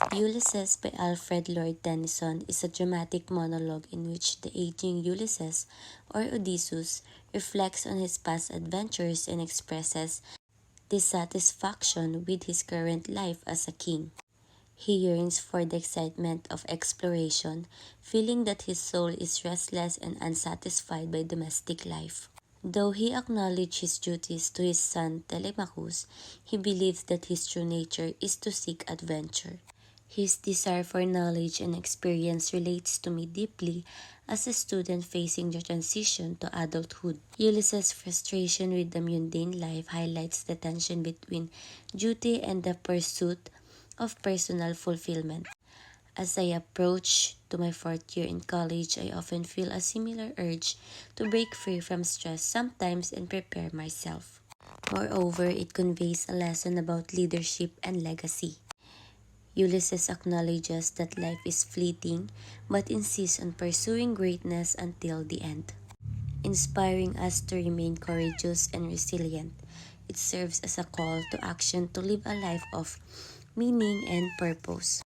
Ulysses by Alfred Lord Tennyson is a dramatic monologue in which the aging Ulysses, or Odysseus, reflects on his past adventures and expresses dissatisfaction with his current life as a king. He yearns for the excitement of exploration, feeling that his soul is restless and unsatisfied by domestic life. Though he acknowledged his duties to his son Telemachus, he believes that his true nature is to seek adventure. His desire for knowledge and experience relates to me deeply as a student facing the transition to adulthood. Ulysses' frustration with the mundane life highlights the tension between duty and the pursuit of personal fulfillment. As I approach to my fourth year in college, I often feel a similar urge to break free from stress sometimes and prepare myself. Moreover, it conveys a lesson about leadership and legacy. Ulysses acknowledges that life is fleeting but insists on pursuing greatness until the end, inspiring us to remain courageous and resilient. It serves as a call to action to live a life of meaning and purpose.